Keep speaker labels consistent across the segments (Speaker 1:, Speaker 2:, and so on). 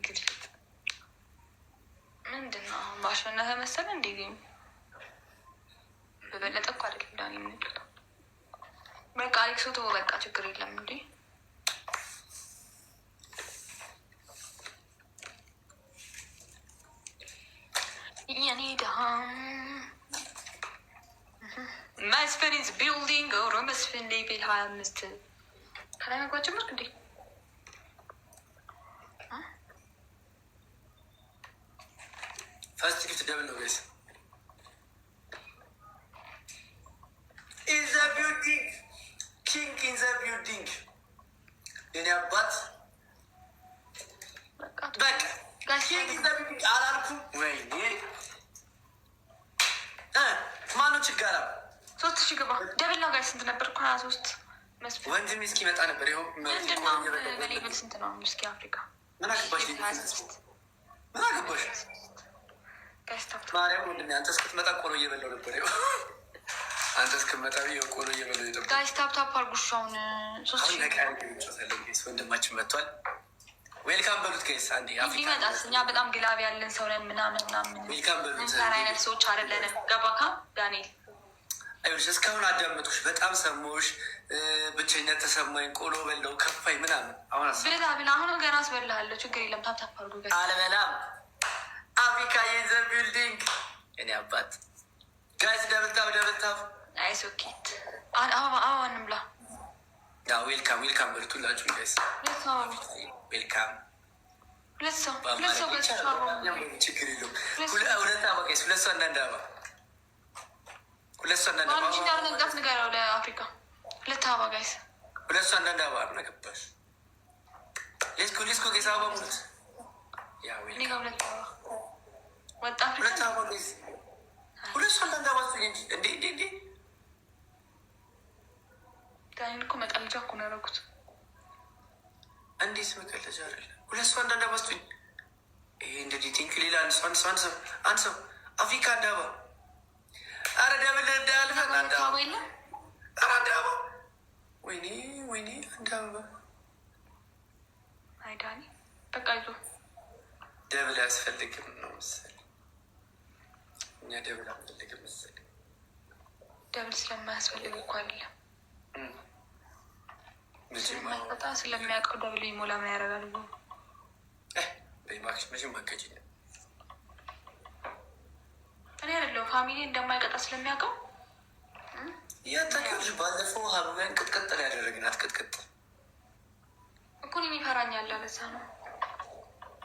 Speaker 1: ግድፍጥ ምንድን ነው? አሁን ባሸነፈ መሰለ እንዴ? ጌም በበለጠ እኮ አይደለም ዳኒ የምንለው። በቃ አሌክሶ ተወው፣ በቃ ችግር የለም እንዴ። የኔ ድሃ መስፍን ኢዝ ቢልዲንግ ኦሮ መስፍን ሌቬል 25 ከላይ መግባት ጀመርክ እንዴ?
Speaker 2: ፈርስት ጊፍት ደብል ነው ጋይስ። ኢን ዘ ቢልዲንግ ኪንግ ኢን ዘ ቢልዲንግ የኔ አባት በቃ ኪንግ ኢን ዘ ቢልዲንግ አላልኩም ወይኔ ማነው ችጋራ
Speaker 1: 3000 ገባ ደብል ነው ጋይስ። ስንት ነበር? 23 መስፍን
Speaker 2: ወንድም እስኪመጣ ነበር። ይኸው
Speaker 1: ምንድነው በሌቭል ስንት ነው? እስኪ አፍሪካ
Speaker 2: ምን አገባሽ? ምን አገባሽ? ማርያም ወንድሜ አንተ እስክትመጣ ቆሎ እየበላው ነበር። አንተ እስክትመጣ ቆሎ እየበላው ነበር።
Speaker 1: ጋይስ ታፕ ታፕ አርጉሻውን
Speaker 2: 3000 ወንድማችን መጥቷል። ዌልካም በሉት ጋይስ። አንዴ
Speaker 1: አፍሪካ ይመጣል። እኛ በጣም ግላብ ያለን ሰው ነን ምናምን ምናምን።
Speaker 2: ዌልካም በሉት።
Speaker 1: እንሳር አይነት ሰዎች አይደለንም። ገባካ ዳንኤል?
Speaker 2: አይሽ እስካሁን አዳመጥኩሽ፣ በጣም ሰማሁሽ። ብቸኝነት ተሰማኝ፣ ቆሎ በላው ከፋኝ ምናምን። አሁን
Speaker 1: ብላ ብላ አሁን ገና አስበልሃለሁ። ችግር የለም። ታፕ ታፕ አርጉ ጋይስ።
Speaker 2: አልበላም አፍሪካ የዘ ቢልዲንግ እኔ አባት ጋይስ ደብልታብ
Speaker 1: አይስ ኦኬት አበባ እንብላ።
Speaker 2: ዌልካም በሉት ሁላችሁ ጋይስ። ዌልካም
Speaker 1: ሁለት ሰው
Speaker 2: ችግር የለውም። ሁለት አበባ ጋይስ፣ ሁለት ሰው አንዳንድ አበባ፣ ሁለት ሰው አንዳንድ አበባ
Speaker 1: ነጋት ንገረው ለአፍሪካ። ሁለት አበባ ጋይስ፣
Speaker 2: ሁለት ሰው አንዳንድ አበባ አናገባሽ። ሌስኮ ጋይስ አበባ ሙሉት። ያ ዌልካም
Speaker 1: ወጣ
Speaker 2: ሁለት አበባ ጋይስ፣ ሁለት ሰው አንዳንድ አበባ እንዴ
Speaker 1: ዳኒን እኮ መቀለጃ እኮ ነው ያደረጉት።
Speaker 2: እንዴት መቀለጃ አይደለ? ሁለት ሰው አንዳንድ አበባ ስጡኝ። ይሄ እንደዚህ ቲንክ ሌላ አንድ ሰው አፍሪካ አንድ አበባ። አረ ደብል እንዳልፈን አንድ አበባ የለም። አረ አንድ አበባ ወይኔ አንድ አበባ።
Speaker 1: አይ ዳኒ በቃ ይዞ
Speaker 2: ደብል አያስፈልግም ነው መሰለኝ። እኛ ደብል አያስፈልግም መሰለኝ።
Speaker 1: ደብል ስለማያስፈልግ እኮ አይደለም ስለማይወጣ ስለሚያውቀው ደብል ይሞላ ምን ያደርጋል?
Speaker 2: በማክስ መቼም ማገጭ
Speaker 1: እኔ አይደለሁ ፋሚሊ እንደማይቀጣ ስለሚያውቀው
Speaker 2: ያታከልሽ። ባለፈው ሀብን ቅጥቅጥ ያደረግናት ቅጥቅጥ
Speaker 1: እኮ የሚፈራኛል። ለዛ ነው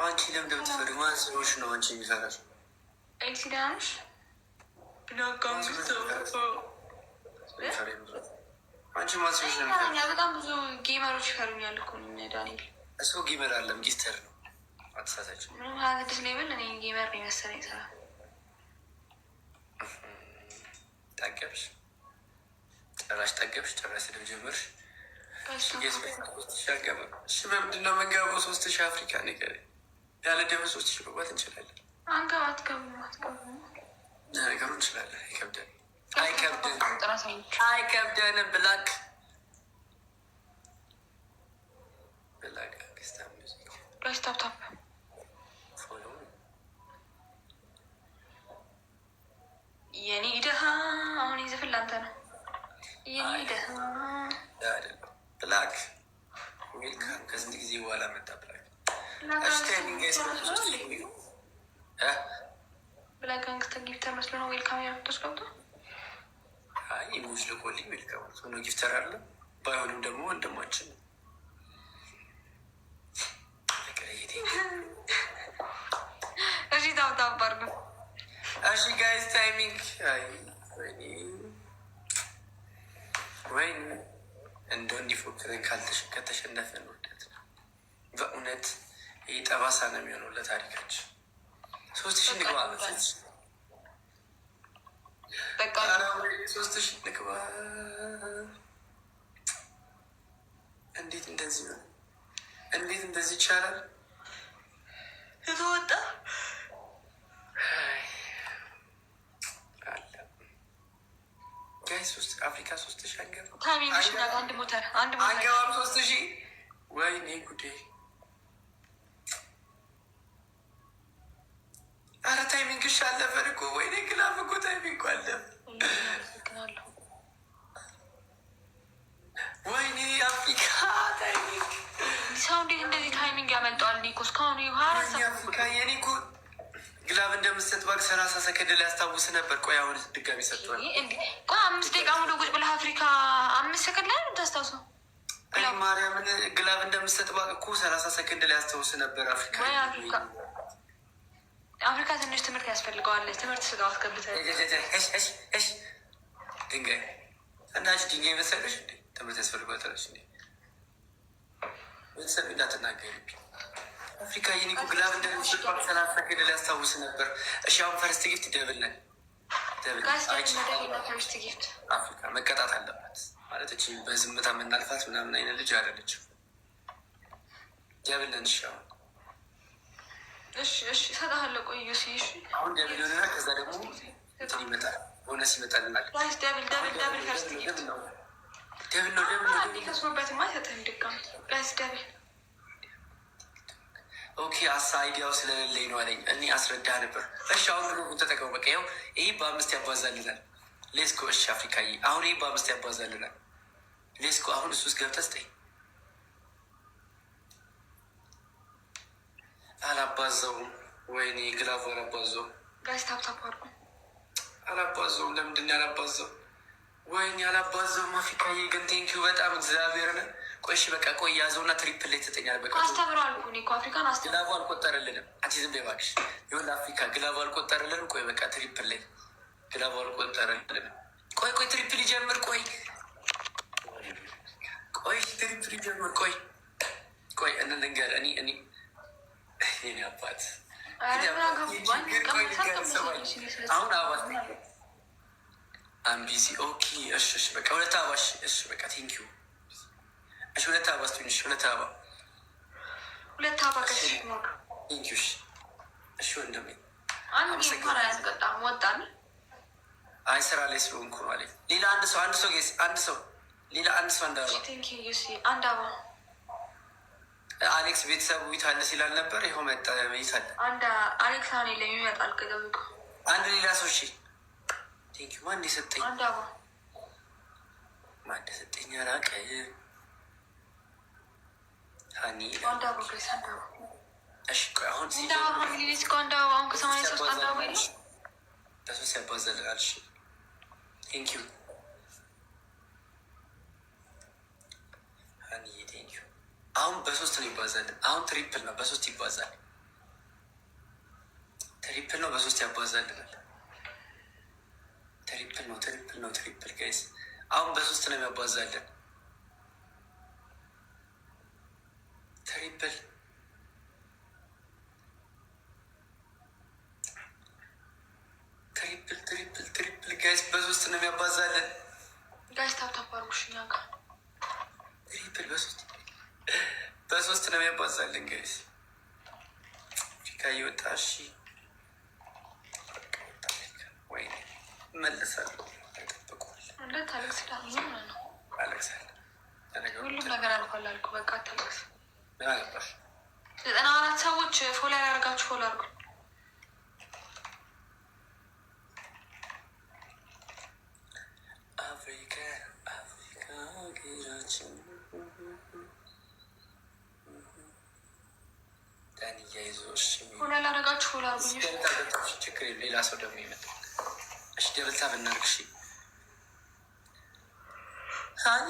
Speaker 2: አንቺ ለምንድን የምትፈሪ? ማን ሰዎች ነው አንቺ የሚፈራሽ?
Speaker 1: ኤክሲዳንሽ
Speaker 2: አንቺ ማን ሰዎች ነው የሚፈራሽ?
Speaker 1: በጣም ብዙ ጌመሮች ይፈሩኛል እኮ ዳንኤል።
Speaker 2: እሱ ጌመር አለም ጊፍተር ነው። አትሳሳች።
Speaker 1: ምንም 26 ሌብል እኔ ጌመር ነው የመሰለኝ። ስራ
Speaker 2: ጠገብሽ፣ ጭራሽ ስድብ ጀመርሽ። በምንድን ነው የምንገባው? 3000 አፍሪካ ነገር ያለ ደብር 3000 መግባት እንችላለን። ነገሩ እንችላለን። አይከብደንም። ብላክ
Speaker 1: ታፕታፕ የኔ ደሃ አሁን ይዘፍን ላንተ ነው። የኔ ደሃ
Speaker 2: ብላክ ዌልካም። ከስንት ጊዜ በኋላ መጣ ብላክ።
Speaker 1: ብላክ አንግስተ ጊፍተር መስሎ ነው ዌልካም ያመጣች ገብቶ
Speaker 2: ሙዝ ልኮልኝ ዌልካም ሆኖ ጊፍተር አለ። ባይሆንም ደግሞ ወንድማችን
Speaker 1: እሺ ታፕታፕ አድርጉ።
Speaker 2: እሺ ጋይስ ታይሚንግ ወይም እንደው እንዲፎክረን ከተሸነፈን ወደት ነው በእውነት ይህ ጠባሳ ነው የሚሆነው ለታሪካችን። 3000 ንግባ 3000 ንግባ። እንዴት እንደዚህ ነው? እንዴት እንደዚህ ይቻላል?
Speaker 1: የተወጣ
Speaker 2: ጋይስ አፍሪካ 3000 አንገባ።
Speaker 1: አንድ ሞተር
Speaker 2: አንገባም 3000። ወይኔ ጉዴ
Speaker 1: ሰው እንዴት እንደዚህ ታይሚንግ ያመልጠዋል? እኔ እኮ እስካሁን
Speaker 2: የኔ እኮ ግላብ እንደምትሰጥ እባክህ 30 ሰከንድ ላይ ያስታውስ ነበር። ቆይ አሁን ድጋሚ ሰጥቷል።
Speaker 1: ቆይ 5 ደቂቃ ሙሉ ቁጭ ብለህ አፍሪካ 5 ሰከንድ ላይ ታስታውሰው።
Speaker 2: ማርያምን ግላብ እንደምትሰጥ እባክህ እኮ 30 ሰከንድ ላይ ያስታውስ ነበር።
Speaker 1: አፍሪካ ትንሽ ትምህርት ያስፈልገዋል። ትምህርት ስጋ አስገብተህ
Speaker 2: ድንጋይ እናች ድንጋይ መሰለሽ እንዴ? ትምህርት ያስፈልገዋል እንዴ? ቤተሰብ እንዳትናገርብኝ። አፍሪካ የኒኮ ግላብ እንደምትሰጥ 30 ሰከንድ ላይ ያስታውስ ነበር። እሺ አሁን ፈርስት ጊፍት ደብል አፍሪካ መቀጣት አለባት ማለት እቺ በዝምታ የምናልፋት ምናምን አይነት ልጅ አይደለችም። ደብልን እሺ አሁን
Speaker 1: እሺ እሰጥሃለሁ። ቆይ እሺ
Speaker 2: አሁን ደብል ሆነና ከዛ ደግሞ እንትን ይመጣል፣ ቦነስ ይመጣልናል።
Speaker 1: ደብል ፈርስት ጊፍት
Speaker 2: ደብል ነው
Speaker 1: ከስሮበትማ አይሰጥህም ድጋሚ ደብል።
Speaker 2: ኦኬ አሳ አይዲያው ስለሌለኝ ነው አለኝ። እኔ አስረዳ ነበር። እሺ አሁን ግን ተጠቀሙ። በቃ ይኸው ይህ በ5 ያባዛልናል። ሌስኮ እሺ አፍሪካዬ አሁን ይህ በ5 ያባዛልናል። ሌስኮ አሁን እሱ ውስጥ ገብተህ ስጠኝ። አላባዛውም። ወይኔ ግላቭ አላባዛውም።
Speaker 1: ጋይስ ታፕታፕ አድርጉ።
Speaker 2: አላባዛውም። ለምንድን ነው ያላባዛው? ወይኔ አላባዛውም። አፍሪካዬ ግን ቴንኪዩ በጣም እግዚአብሔርን። ቆይ እሺ በቃ ቆይ ያዘውና ትሪፕል ላይ ትሰጠኛለህ። በቃ
Speaker 1: አስተምረዋል እኮ አፍሪካን
Speaker 2: ግላቭ አልቆጠረልንም። አንቺ ዝም በይ እባክሽ። ይሁን አፍሪካ ግላቭ አልቆጠረልንም። ቆይ በቃ ትሪፕል ላይ ግላቭ አልቆጠረልንም። ቆይ ትሪፕል ይጀምር። ቆይ ትሪፕል ይጀምር። ቆይ እንንገር እኔ የኔ አባት አሁን አባት አምቢሲ ኦኬ። እሺ በቃ 2 አበባ። እሺ በቃ ቴንኪዩ። እሺ 2 አበባ ስትሆኝ 2 አበባ ቴንኪዩ። እሺ ወንድሜ አይ ስራ ላይ ስለሆንኩ ነው አለኝ። ሌላ አንድ ሰው ሌላ አንድ ሰው አንድ አበባ አሌክስ ቤተሰቡ ይታለ ሲላል ነበር። ይኸው መጣ። ይታለ
Speaker 1: አሌክስ አሁን የለም ይመጣል። ከደብቁ
Speaker 2: አንድ ሌላ ሰው እሺ ቴንኪዩ። ማን የሰጠኝ? ማን የሰጠኝ? አላውቅም። ሀኒ እሺ ቆይ አሁን
Speaker 1: አሁን ከ83
Speaker 2: በሶስት ያባዘልናል። እሺ ቴንኪዩ ሀኒ ቴንኪዩ። አሁን በ3 ነው ይባዛልን። አሁን ትሪፕል ነው በ3 ይባዛል። ትሪፕል ነው በ3 ያባዛልናል። ትሪፕል ጋይስ አሁን በ3 ነው የሚያባዛልን። ትሪፕል ጋይስ በ3 ነው የሚያባዛልን።
Speaker 1: ጋይስ ታብታባርጉሽኛ ጋር
Speaker 2: ትሪፕል በ3 ነው የሚያባዛልን ጋይስ። አፍሪካ እየወጣ እሺ ወይ እመለሳለሁ።
Speaker 1: ሁሉም ነገር አልኳል አልኩ። በቃ አታለቅስ።
Speaker 2: ምን አገባሽ?
Speaker 1: 94 ሰዎች ፎሎ ያደርጋችሁ ፎሎ አድርጉ።
Speaker 2: አፍሪካ ጌራችን ዳንያ ይዞሽ
Speaker 1: ፎሎ ያላደረጋችሁ ፎሎ አድርጉ።
Speaker 2: ችግር የለም። ሌላ ሰው ደግሞ ይመጣል። እሺ ደብልታ ብናርግ እሺ ሀኒ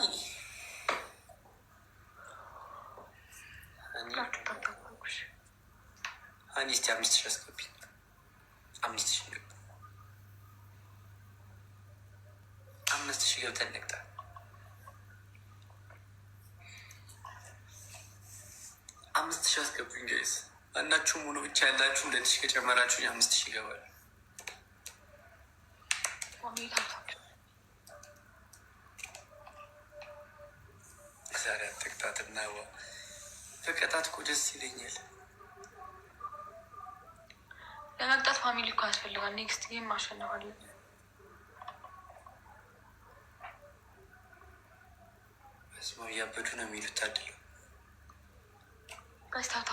Speaker 2: እስቲ 5000 አስገቢ። 5000 ገባ። 5000 ገብተን እንቅጣ። 5000 አስገቡኝ ጋይስ። እናችሁ ሙሉ ብቻ ያላችሁ 2000 ከጨመራችሁ 5000 ይገባል። ዛሬ አትቅጣትና በቀጣት እኮ ደስ ይለኛል።
Speaker 1: ለመቅጣት ፋሚሊ እኮ ያስፈልጋል። ኔክስት ጌም ማሸነፍ አለብን።
Speaker 2: በስመ አብ እያበዱ ነው የሚሉት። ታድለው
Speaker 1: ጋይስ ታታ